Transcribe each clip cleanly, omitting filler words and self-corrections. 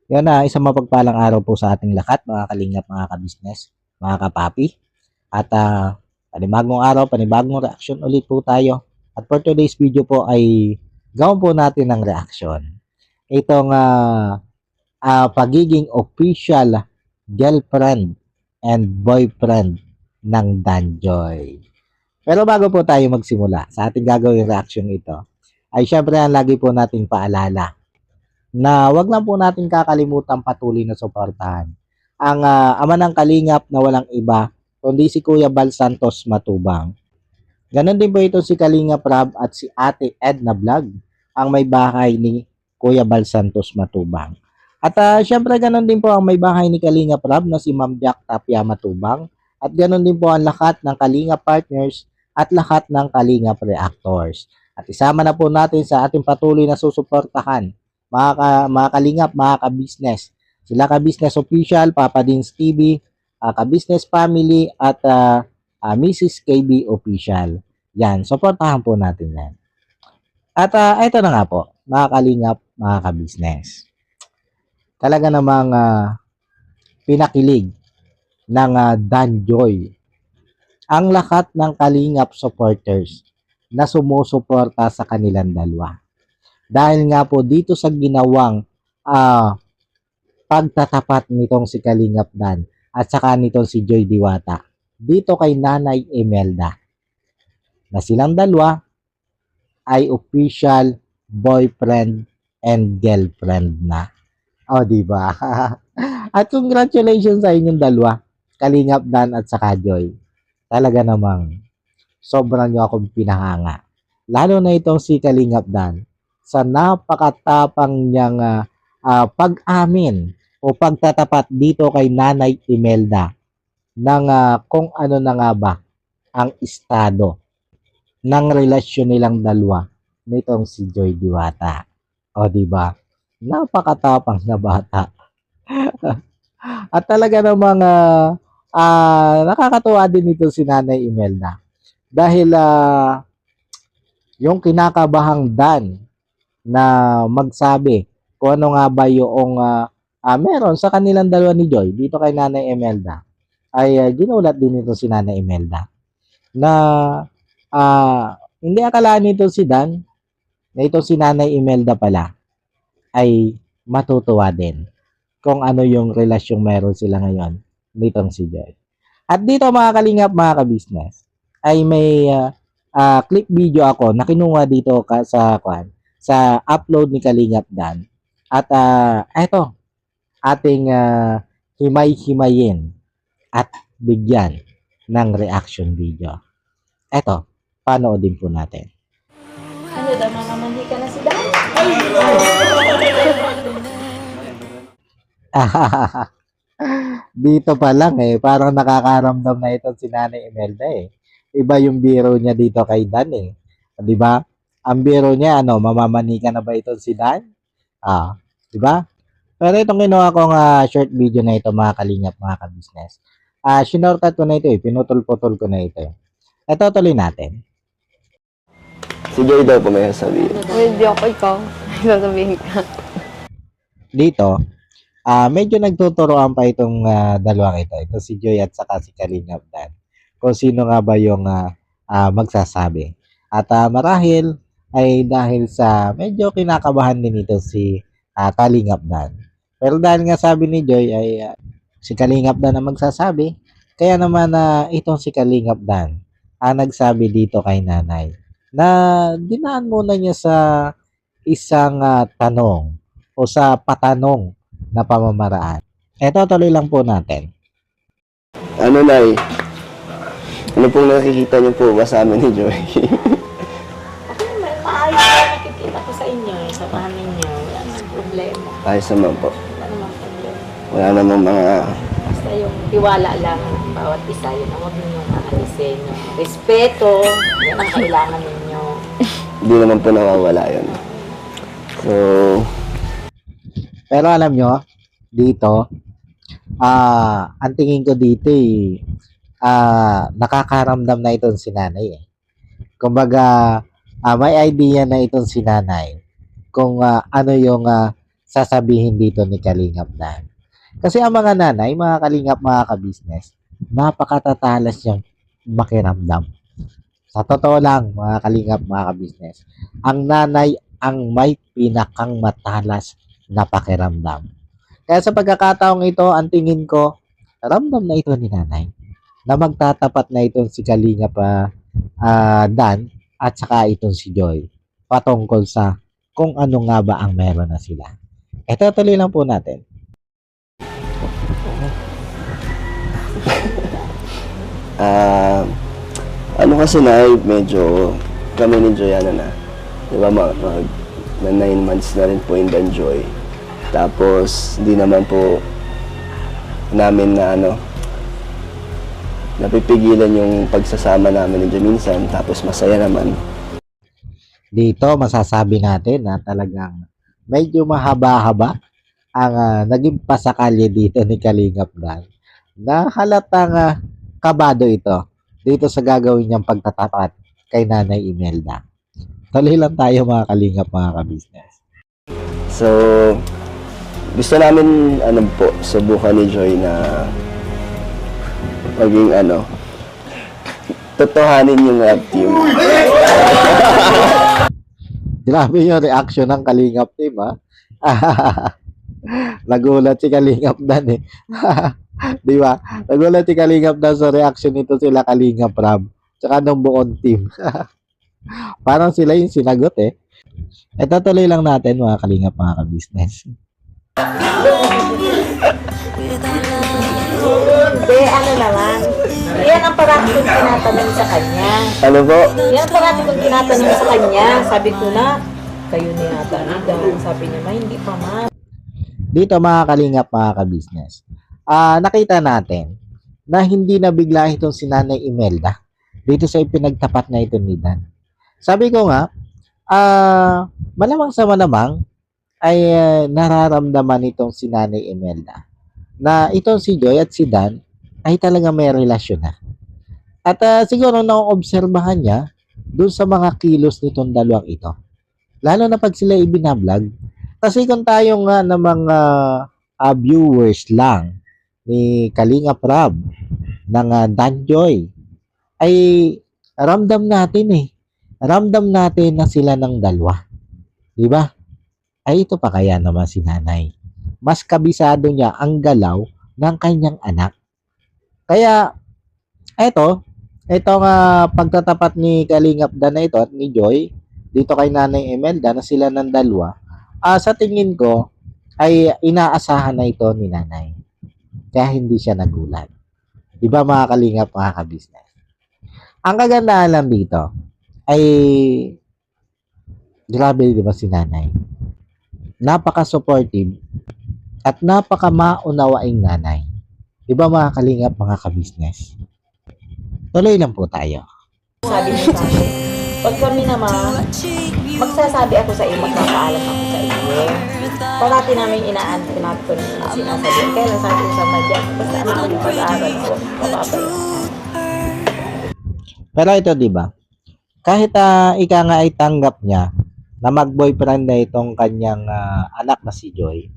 Yan na, isang mapagpalang araw po sa ating lahat, mga kalingap, mga kabisnes, mga kapapi. At panibagong araw, panibagong reaction ulit po tayo. At for today's video po ay gawin po natin ng reaction. Itong pagiging official girlfriend and boyfriend ng Danjoy. Pero bago po tayo magsimula sa ating gagawing reaction ito, ay syempre ang lagi po nating paalala na wag lang po natin kakalimutan patuloy na suportahan ang ama ng kalingap na walang iba kundi si Kuya Bal Santos Matubang. Ganon din po ito si Kalingap Rab at si Ate Edna Vlog, ang may bahay ni Kuya Bal Santos Matubang. At syempre ganon din po ang may bahay ni Kalingap Rab na si Ma'am Jack Tapia Matubang. At ganon din po ang lahat ng Kalingap partners at lahat ng Kalingap reactors. At isama na po natin sa ating patuloy na susuportahan mga kalingap, mga ka-business. Sila ka-business official, Papa Dins TV, ka-business family, at Mrs. KB official. Yan, supportahan po natin yan. At ito na nga po, mga kalingap, mga ka-business. Talaga namang pinakilig ng Danjoy ang lahat ng kalingap supporters na sumusuporta sa kanilang dalawa. Dahil nga po dito sa ginawang pagtatapat nitong si Kalingap Dan at saka nitong si Joy Diwata dito kay Nanay Imelda na silang dalawa ay official boyfriend and girlfriend na. O, diba? At congratulations sa inyong dalawa, Kalingap Dan at saka Joy. Talaga namang sobrang nyo akong pinahanga. Lalo na itong si Kalingap Dan sa napakatapang niyang pag-amin o pagtatapat dito kay Nanay Imelda ng kung ano na nga ba ang estado ng relasyon nilang dalawa nitong si Joy Diwata. O diba? Napakatapang na bata. At talaga namang nakakatuwa din ito si Nanay Imelda. Dahil yung kinakabahang Dan na magsabi kung ano nga ba yung meron sa kanilang dalawa ni Joy dito kay Nanay Imelda ay ginulat din ito si Nanay Imelda na hindi akalaan nito si Dan na ito si Nanay Imelda pala ay matutuwa din kung ano yung relasyong meron sila ngayon nitong si Joy. At dito mga kalingap, mga ka-business, ay may clip video ako na kinuha dito sa upload ni Kalingap Dan. At eto, ating himay-himayin at bigyan ng reaction video. Eto, panoodin po natin. Ano daw, mamamanhi ka na si Dan? Dito pa lang parang nakakaramdam na ito si Nanay Imelda Iba yung biro niya dito kay Dan 'Di ba? Ang biro niya mamamanika na ba ito si Dan? 'Di ba? Pero itong ginawa kong short video na ito mga kalingap, mga ka-business. Shinortcut ko na ito pinutol-putol ko na ito. Ito tuloy natin. Si Joy daw po may sasabihin. Hindi ako ikaw. Sasabihin ka. Dito, medyo nagtuturoan pa itong dalawang ito. Ito si Joy at saka si Kalingap Dan. Kung sino nga ba yung magsasabi. At marahil ay dahil sa medyo kinakabahan din ito si Kalingap Dan. Pero dahil nga sabi ni Joy ay si Kalingap Dan ang magsasabi, kaya naman itong si Kalingap Dan ang nagsabi dito kay Nanay na dinaan muna niya sa isang tanong o sa patanong na pamamaraan. Ito tuloy lang po natin. Ano, Nay? Ano pong nakikita niyo po ba sa amin ni Joy? Okay naman, maayos na nakikita ko sa inyo. Sa bahay ninyo. Wala namang problema. Ayos naman po. Wala namang problema. Wala namang mga... Basta yung tiwala lang ng bawat isa. Yun ang huwag ninyong aalisin. Yung respeto. Yan ang kailangan ninyo. Hindi naman po nawawala yun. So... Pero alam nyo, dito, ang tingin ko dito nakakaramdam na itong si Nanay Kumbaga, may idea na itong si Nanay kung ano yung sasabihin dito ni Kalingap Dan. Kasi ang mga nanay, mga kalingap, mga ka-business, napakatatalas niyang makiramdam. Sa totoo lang, mga kalingap, mga ka-business, ang nanay ang may pinakang matalas na pakiramdam. Kaya sa pagkakataong ito, ang tingin ko, ramdam na ito ni nanay na magtatapat na itong si Kalingap Dan at saka itong si Joy patungkol sa kung ano nga ba ang meron na sila. Ito, tuloy lang po natin. Ano kasi na medyo kami ni Joyanna na. Di ba na 9 months na rin po in Danjoy. Tapos hindi naman po namin na napipigilan yung pagsasama namin ni Joy minsan. Tapos masaya naman. Dito, masasabi natin na talagang medyo mahaba-haba ang naging pasakalye dito ni Kalingap Dan. Na halatang kabado ito dito sa gagawin niyang pagtatapat kay Nanay Imelda. Tuloy lang tayo mga kalingap, mga ka-business. So, gusto namin subukan ni Joy na maging totohanin yung love team. Grabe yung reaction ng Kalingap team, ha? Nagulat si Kalingap Dan eh. Di ba? Nagulat si Kalingap Dan sa reaction nito sila Kalingap Rab. Tsaka ng buong team. Parang sila yung sinagot eh. Ito tuloy lang natin mga Kalingap, mga ka-business. Hindi, ano naman. Yan ang parati kong tinatanong sa kanya. Ano po? Yan ang parati kong tinatanong sa kanya. Sabi ko na, kayo ni Ata Ida. Sabi niya, ma, hindi pa ma. Dito mga Kalingap, mga ka-business. Nakita natin na hindi na bigla itong si Nanay Imelda dito sa ipinagtapat na ito ni Dan. Sabi ko nga, malamang sa malamang ay nararamdaman itong si Nanay Imelda na itong si Joy at si Dan ay talaga may relasyon na. At siguro naobserbahan niya dun sa mga kilos nitong dalawang ito. Lalo na pag sila ibinablog. Kasi kung tayo nga ng mga viewers lang ni Kalingap Rab ng Danjoy ay ramdam natin eh. Ramdam natin na sila ng dalawa. Di ba? Ay ito pa kaya naman si nanay. Mas kabisado niya ang galaw ng kanyang anak. Kaya itong pagtatapat ni Kalingap Dan na ito at ni Joy dito kay Nanay Imelda na sila ng dalawa, sa tingin ko ay inaasahan na ito ni nanay. Kaya hindi siya nagulat. Diba mga Kalingap, mga ka-business? Ang kagandahan lang dito ay grabe, di ba si nanay? Napaka-supportive at napaka-maunawaing nanay. Diba mga Kalingap, mga ka-business? Tuloy lang po tayo. Sabi niya sa akin, pag kami naman, magsasabi ako sa iyo, magpapaalam ako sa iyo. Parati namin inaantay ko na sinasabi. Kaya lang sabi ko sa madyan, basta ano yung pag-aaral ko, mababayo. Pero ito, di ba? Kahit ika nga ay tanggap niya na mag-boyfriend na itong kanyang anak na si Joy,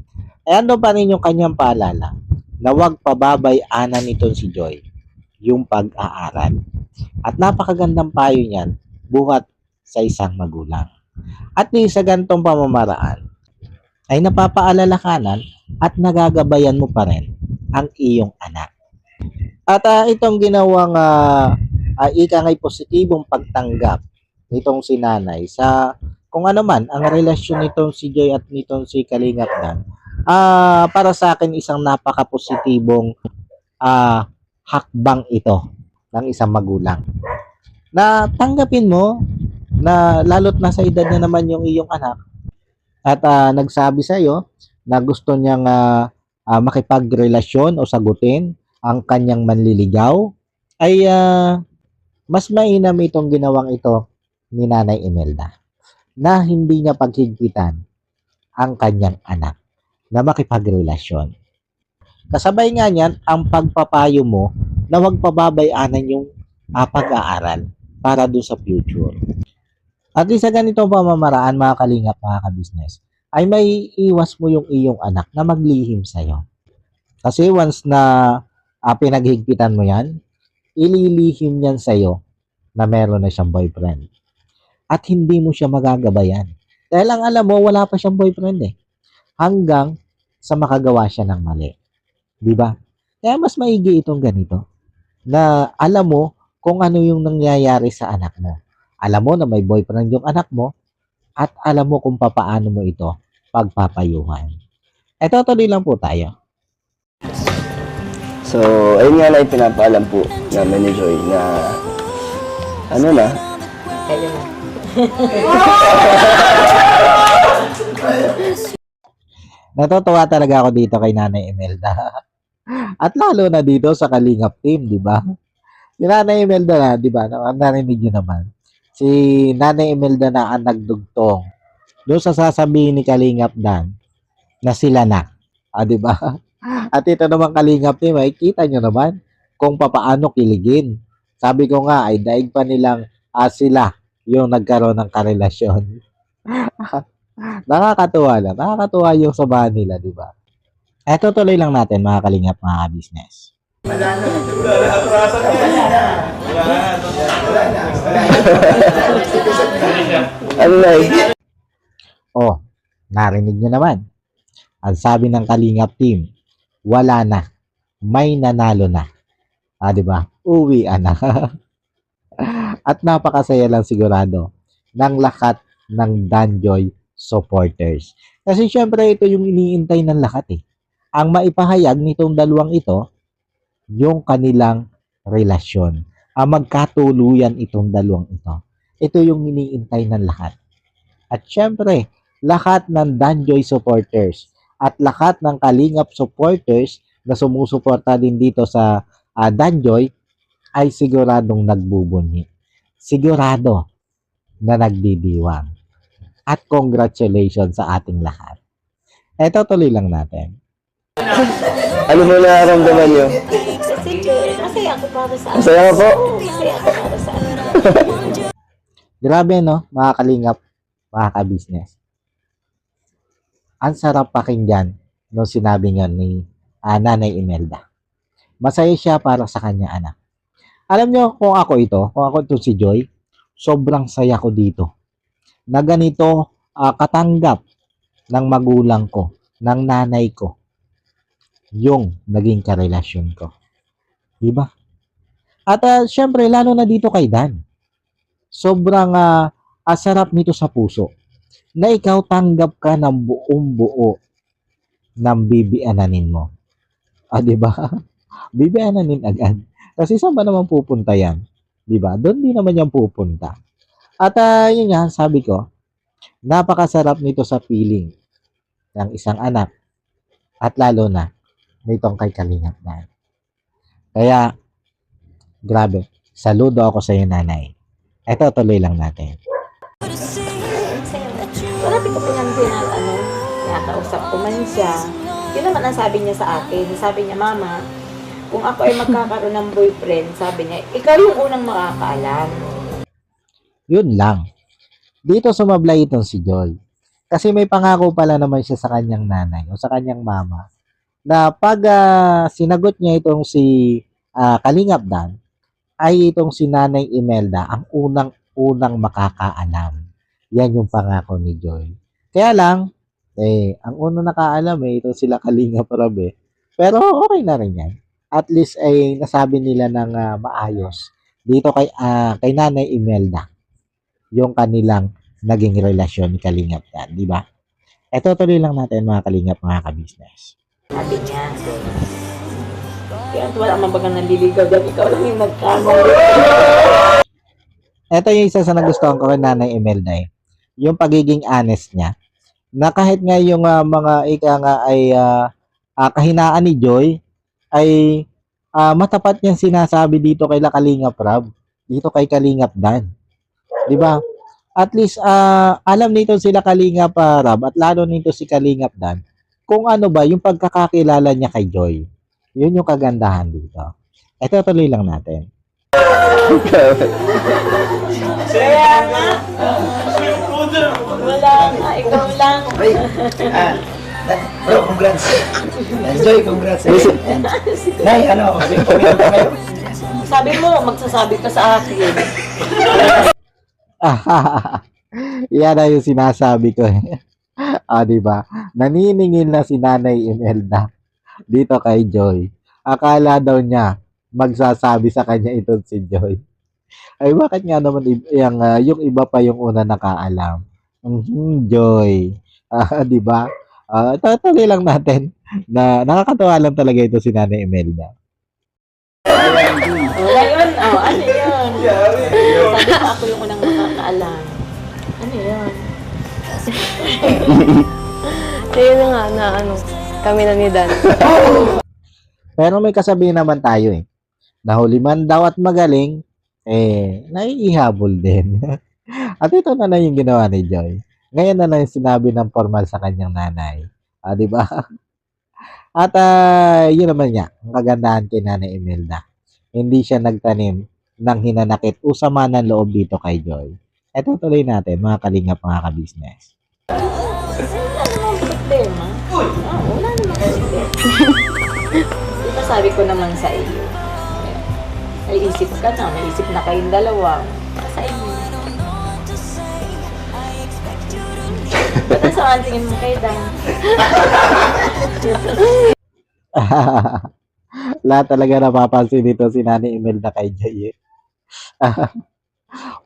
ay ano pa rin yung kanyang paalala na huwag pababayanan nitong si Joy yung pag-aaral. At napakagandang payo niyan buhat sa isang magulang. At sa gantong pamamaraan ay napapaalalahanan at nagagabayan mo pa rin ang iyong anak. At itong ginawang ika nga'y positibong pagtanggap nitong si nanay sa kung ano man ang relasyon nitong si Joy at nitong si Kalingap Dan, para sa akin isang napaka-positibong hakbang ito ng isang magulang. Na tanggapin mo na lalo't nasa edad na naman yung iyong anak at nagsabi sa iyo na gusto niyang makipagrelasyon o sagutin ang kanyang manliligaw, ay mas mainam itong ginawang ito ni Nanay Imelda na hindi niya paghigpitan ang kanyang anak na makipagrelasyon. Kasabay nga niyan ang pagpapayo mo na huwag pababayanan yung pag-aaral para doon sa future. At sa ganitong pamamaraan, mga Kalingap, mga ka-business, ay may iwas mo yung iyong anak na maglihim sa'yo. Kasi once na pinaghigpitan mo yan, ililihim yan sa'yo na meron na siyang boyfriend. At hindi mo siya magagabayan. Dahil ang alam mo, wala pa siyang boyfriend eh. Hanggang sa makagawa siya ng mali. Di ba? Kaya mas maigi itong ganito. Na alam mo kung ano yung nangyayari sa anak mo. Alam mo na may boyfriend yung anak mo at alam mo kung papaano mo ito pagpapayuhan. Ito, tuloy lang po tayo. So, ayun nga lang pinapaalam po namin ni Joy na ano na, Kayo na. Natutuwa talaga ako dito kay Nanay Imelda. At lalo na dito sa Kalingap team, di ba? Si Nanay Imelda na, di ba? Narinig nyo naman. Si Nanay Imelda na ang nagdugtong doon sa sasabihin ni Kalingap Dan na sila na. Di ba? At ito naman Kalingap team, ay kita nyo naman kung papaano kiligin. Sabi ko nga, ay daig pa nilang sila yung nagkaroon ng karelasyon. Nakakatuwa lang. Nakakatuwa yung sabahan nila, di ba? Eto tuloy lang natin mga Kalingap, mga business. unlike, Oh, narinig nyo naman. Ang sabi ng Kalingap team, wala na. May nanalo na. Di ba? Uwi na. At napakasaya lang sigurado ng lahat ng Danjoy supporters. Kasi syempre ito yung iniintay ng lahat eh. Ang maipahayag nitong dalawang ito, yung kanilang relasyon. Ang magkatuluyan itong dalawang ito. Ito yung iniintay ng lahat. At syempre, lahat ng Danjoy supporters at lahat ng Kalingap supporters na sumusuporta din dito sa Danjoy ay siguradong nagbubunyi. Sigurado na nagdidiwang. At congratulations sa ating lahat. Eto tuloy lang natin. ano mo nararamdaman nyo? Sige, masaya ako para sa Masaya ka po? Oo, masaya ako para sa Grabe no, mga Kalingap, mga ka-business. Ang sarap pakinggan nung sinabi niya ni Nanay Imelda. Masaya siya para sa kanya anak. Alam niyo kung ako ito si Joy, sobrang saya ko dito. Na ganito katanggap ng magulang ko, ng nanay ko, yung naging karelasyon ko. Diba? At syempre, lalo na dito kay Dan. Sobrang sarap nito sa puso na ikaw tanggap ka ng buong buo ng bibiananin mo. Diba? Bibiananin agad. Kasi saan ba naman pupunta yan? Diba? Doon din naman yan pupunta. At yun nga, sabi ko, napakasarap nito sa feeling ng isang anak at lalo na nitong kay Kalingap Dan. Kaya, grabe, saludo ako sa iyo, nanay. Ito, tuloy lang natin. Marami ko pinakausap ko man siya. Yun naman ang sabi niya sa akin. Sabi niya, Mama, kung ako ay magkakaroon ng boyfriend, sabi niya, ikaw yung unang makakaalam. Yun lang. Dito sumablay itong si Joy. Kasi may pangako pala naman siya sa kanyang nanay o sa kanyang mama na pag sinagot niya itong si Kalingap Dan, ay itong si Nanay Imelda ang unang makakaalam. Yan yung pangako ni Joy. Kaya lang, ang unang nakaalam itong sila Kalingap Rab eh. Pero okay na rin yan. At least ay nasabi nila ng maayos dito kay Nanay Imelda yung kanilang naging relasyon ni Kalingap Dan, di ba? Ito tuloy lang natin mga Kalingap, mga ka-business. Sabi niya, kaya wala man bagang naliligaw dyan, ikaw lang yung nagkamali. Ito yung isa sa nagustuhan ko kay Nanay Imelda eh. Yung pagiging honest niya. Na kahit nga yung mga ika nga ay kahinaan ni Joy, ay matapat niyang sinasabi dito kay Kalingap Rab, dito kay Kalingap Dan. Di ba? At least alam nito sila Kalingap Rab at lalo nito si Kalingap Dan kung ano ba yung pagkakakilala niya kay Joy. Yun yung kagandahan dito. Ito tuloy lang natin. Kaya nga, wala nga, ikaw Ikaw lang. Ay, bro, congrats. Enjoy, congrats. Nay, ano, okay ba kayo? Sabi mo, magsasabi ka sa akin. Yan na yung sinasabi ko eh. Di ba? Naniningil na si Nanay Imelda dito kay Joy. Akala daw niya magsasabi sa kanya ito si Joy. Ay bakit nga naman yung iba pa yung una nakaalam. Joy. Di ba? Tuloy lang natin na nakakatawa lang talaga ito si Nanay Imelda. Ngayon, ano yun? Sabi ko ako yung unang makakaalam. Ano yun? So yun na nga na ano, kami na ni Dan. Pero may kasabihan naman tayo eh. Nahuli man daw at magaling, naiihabol din. At ito na lang yung ginawa ni Joy. Ngayon na lang yung sinabi ng formal sa kanyang nanay. Di ba? At yun naman niya, ang kagandahan kay Nanay Imelda. Hindi siya nagtanim ng hinanakit o sama ng loob dito kay Joy. Ito tuloy natin, mga kalingap, mga kabisnes. Wala namang problema. Wala namang problema. Diba sabi ko naman sa iyo, may isip ka na, may isip na kayong dalawa. Sa inyo. Ba't nasa ang tingin mo kay Dan? Lahat talaga napapansin dito si Nanay Imelda kay Joy.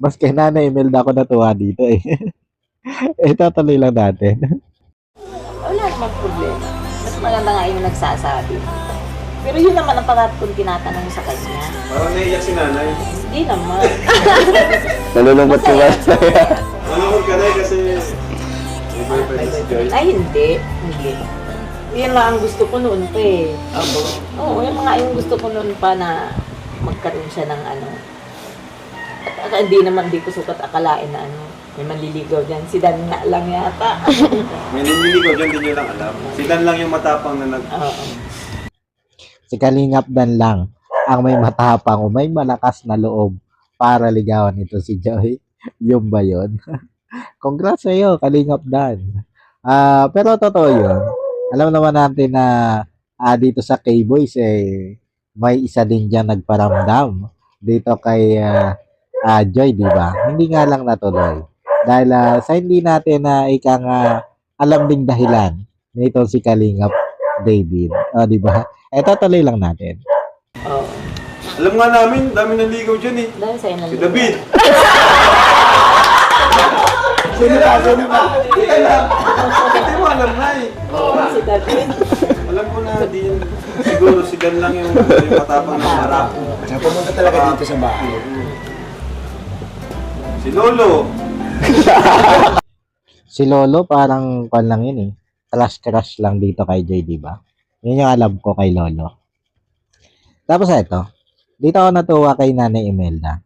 Mas kay Nanay Imelda ako natuwa dito eh. Ito tuloy lang natin. Wala namang problema. Mas maganda nga yung nagsasabi. Pero yun naman ang parat kong tinatanong sa kanya. Parang naiyak si nanay. Hindi naman. Nalulungkot ko ba? Nanonood ka na kasi may boyfriend na si Joy. Ay, hindi. Hindi. Yan lang ang gusto ko noon pa eh. Oo, yung mga yung gusto ko noon pa na magkaroon siya ng ano. At hindi ko sukat akalain na ano. May manliligaw dyan. Si Dan nga lang yata. May nililigaw dyan, di nyo lang alam. Si Dan lang yung matapang na Oo. Si Kalingap Dan lang ang may matapang o may malakas na loob para ligawan ito si Joy. Yung ba yun? Congrats sa iyo, Kalingap Dan. Pero totoo yun. Alam naman natin na dito sa K-Boys may isa din dyan nagparamdam dito kay Joy, di ba? Hindi nga lang natuloy. Dahil sa hindi natin na alam ding dahilan nito si Kalingap David. Di ba? Eto tuloy lang natin. Oo. Alam nga namin, dami naligaw dyan eh. Dahil sa'yo Si David. Sino ba? Hindi mo alam na eh. Si David. Alam ko na, di yun. Siguro si Dan lang yung matapang na marap. Pumunta talaga dito sa bahay. Si Lolo. Si Lolo parang kwan lang yun eh. Crush lang dito kay Joy, di ba? Yun yung alam ko kay Lolo. Tapos ito, dito ako natuwa kay Nanay Imelda.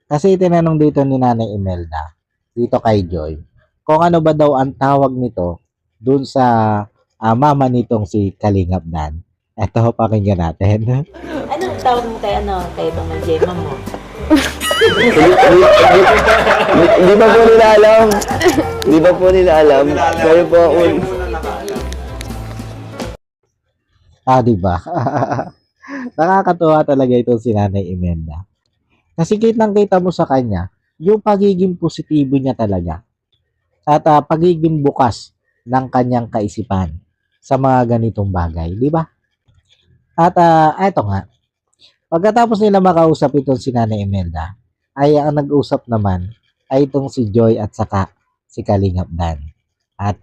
Kasi tinanong dito ni Nanay Imelda, dito kay Joy, kung ano ba daw ang tawag nito dun sa mama nitong si Kalingap Dan. Ito, pakinggan natin. Anong tawag mo kay Mama Gemma mo? Hindi pa po nila alam. Hindi pa po nila alam. Kayo po ang Kayo muna nakaalam. Di ba? Nakakatuwa talaga ito si Nanay Imelda. Kasi kitang-kita mo sa kanya, yung pagiging positibo niya talaga. At pagiging bukas ng kanyang kaisipan sa mga ganitong bagay, di ba? At eto nga, pagkatapos nila makausap itong si Nanay Imelda, ay ang nag-usap naman ay itong si Joy at saka si Kalingap Dan. At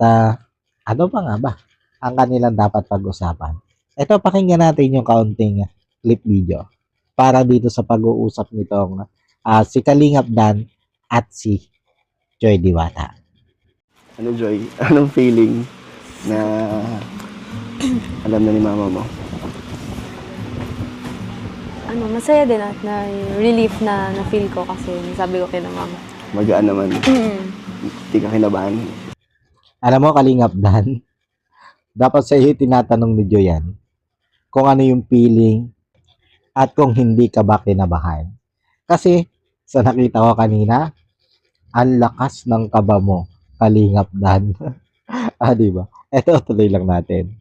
ano pa nga ba ang kanilang dapat pag-usapan? Ito, pakinggan natin yung kaunting clip video para dito sa pag-uusap nitong si Kalingap Dan at si Joy Diwata. Ano, Joy? Anong feeling na alam na ni mama mo? Ano, masaya din at na relief na na-feel ko kasi sabi ko kay na mama. Magaan naman. Hindi ka kinabahan. Alam mo, Kalingap Dan, dapat sa iyo tinatanong ni Joy yan kung ano yung feeling at kung hindi ka ba kinabahan. Kasi sa nakita ko kanina, ang lakas ng kaba mo Kalingap Dan. Di ba? Eto, tuloy lang natin.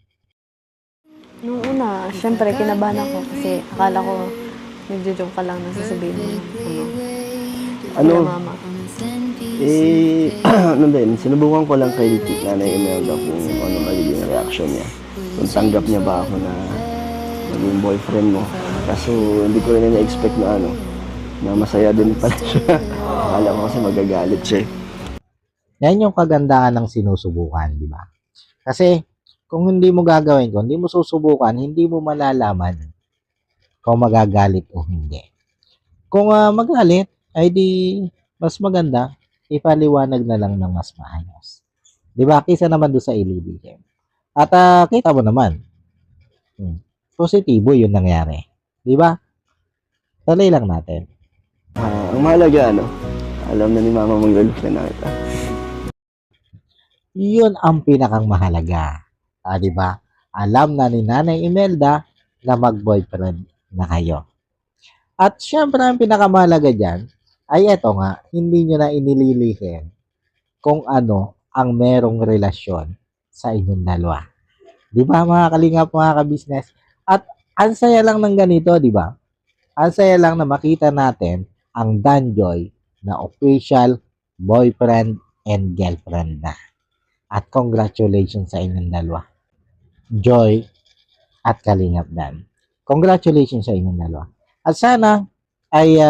Nung una, syempre, kinabahan ako kasi akala ko nagjo-joke ka lang na sasabihin mo, Ano? Kuya Mama. Ano din, sinubukan ko lang kay Nanay Imelda kung ano magiging reaction niya. Kung tanggap niya ba ako na maging boyfriend mo. Kaso hindi ko rin na-expect na na masaya din pala siya. Akala ko kasi magagalit siya. Yan yung kagandahan ng sinusubukan, di ba? Kasi kung hindi mo gagawin, kung hindi mo susubukan, hindi mo malalaman kung magagalit o hindi. Kung magalit, ay di mas maganda ipaliwanag na lang ng mas maayos. Di ba? Kisa naman doon sa ililihim. At kita mo naman, positibo yun nangyari. Di ba? Tuloy lang natin. Ang mahalaga alam na ni Mama mong girlfriend na kita. Yun ang pinakang mahalaga. Di ba? Alam na ni Nanay Imelda na mag-boyfriend na kayo. At syempre, ang pinakamahalaga dyan, ay eto nga, hindi nyo na inililihim kung ano ang merong relasyon sa inyong dalawa. Di ba mga kalingap, mga kabisnes? At ang saya lang ng ganito, di ba? Ang saya lang na makita natin ang Danjoy na official boyfriend and girlfriend na. At congratulations sa inyong dalawa. Joy at Kalingap Dan. Congratulations sa inyong dalawa. At sana ay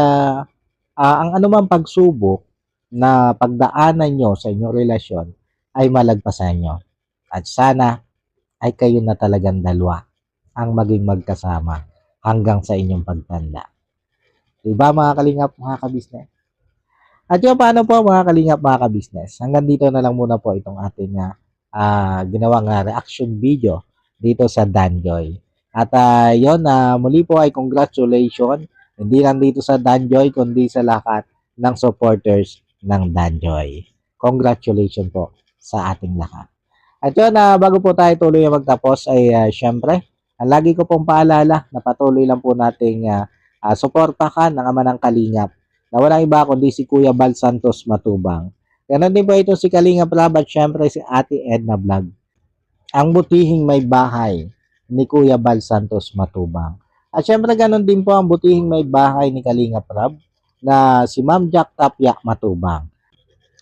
ang anumang pagsubok na pagdaanan nyo sa inyong relasyon ay malagpasan nyo. At sana ay kayo na talagang dalawa ang maging magkasama hanggang sa inyong pagtanda. Diba mga kalingap, mga kabisnes? At yun, paano po mga kalingap, mga kabisnes? Hanggang dito na lang muna po itong ating ginawang reaction video dito sa Danjoy. At yun, muli po ay congratulations, hindi lang dito sa Danjoy, kundi sa lahat ng supporters ng Danjoy. Congratulations po sa ating lahat. At yun, bago po tayo tuloy magtapos ay syempre, ang lagi ko pong paalala na patuloy lang po nating suportahan ng Ama ng Kalingap na walang iba kundi si Kuya Bal Santos Matubang. Ganon din po ito si Kalingap Rab at syempre si Ate Edna Vlog. Ang butihing may bahay ni Kuya Bal Santos Matubang. At syempre ganon din po ang butihing may bahay ni Kalingap Rab na si Ma'am Jack Tapia Matubang.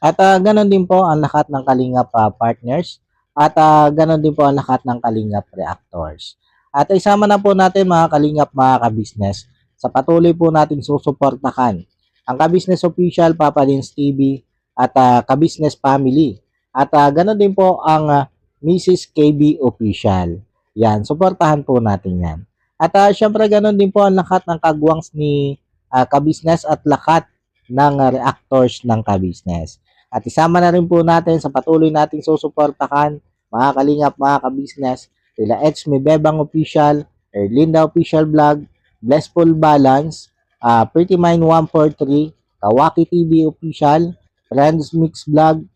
At ganon din po ang lahat ng Kalingap partners at ganon din po ang lahat ng Kalingap reactors. At isama na po natin mga Kalingap, mga kabisnes, sa patuloy po natin susuportahan ang Kabisnes Official, Papa Dins TV at Kabisnes Family. At ganon din po ang Mrs. KB Official. Yan, suportahan po natin yan. At syempre ganon din po ang lahat ng kagwangs ni Kabisnes at lahat ng reactors ng Kabisnes. At isama na rin po natin sa patuloy nating susuportahan mga Kalingap, mga Kabisnes, sila Edme Bebang Official, Erlinda Official Vlog, Blessful Balance, Pretty Mind 143, Kawaki TV Official, Friends Mix Vlog,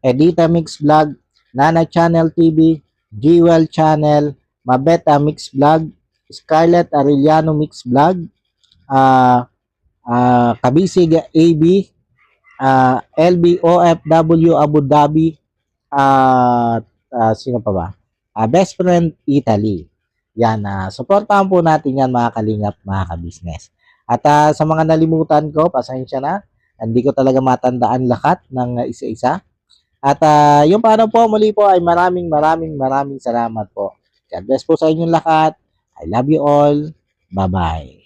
Edita Mix Vlog, Nana Channel TV, Jewel Channel, Mabeta Mix Vlog, Scarlett Arellano Mix Vlog, Kabisig AB, LBOFW Abu Dhabi, sino pa ba? Best Friend Italy. Yan, supportahan po natin yan mga Kalingap, mga kabisnes. At sa mga nalimutan ko, pasensya na. Hindi ko talaga matandaan lahat ng isa-isa. At yung paano po, muli po ay maraming salamat po. God bless po sa inyong lahat. I love you all. Bye-bye.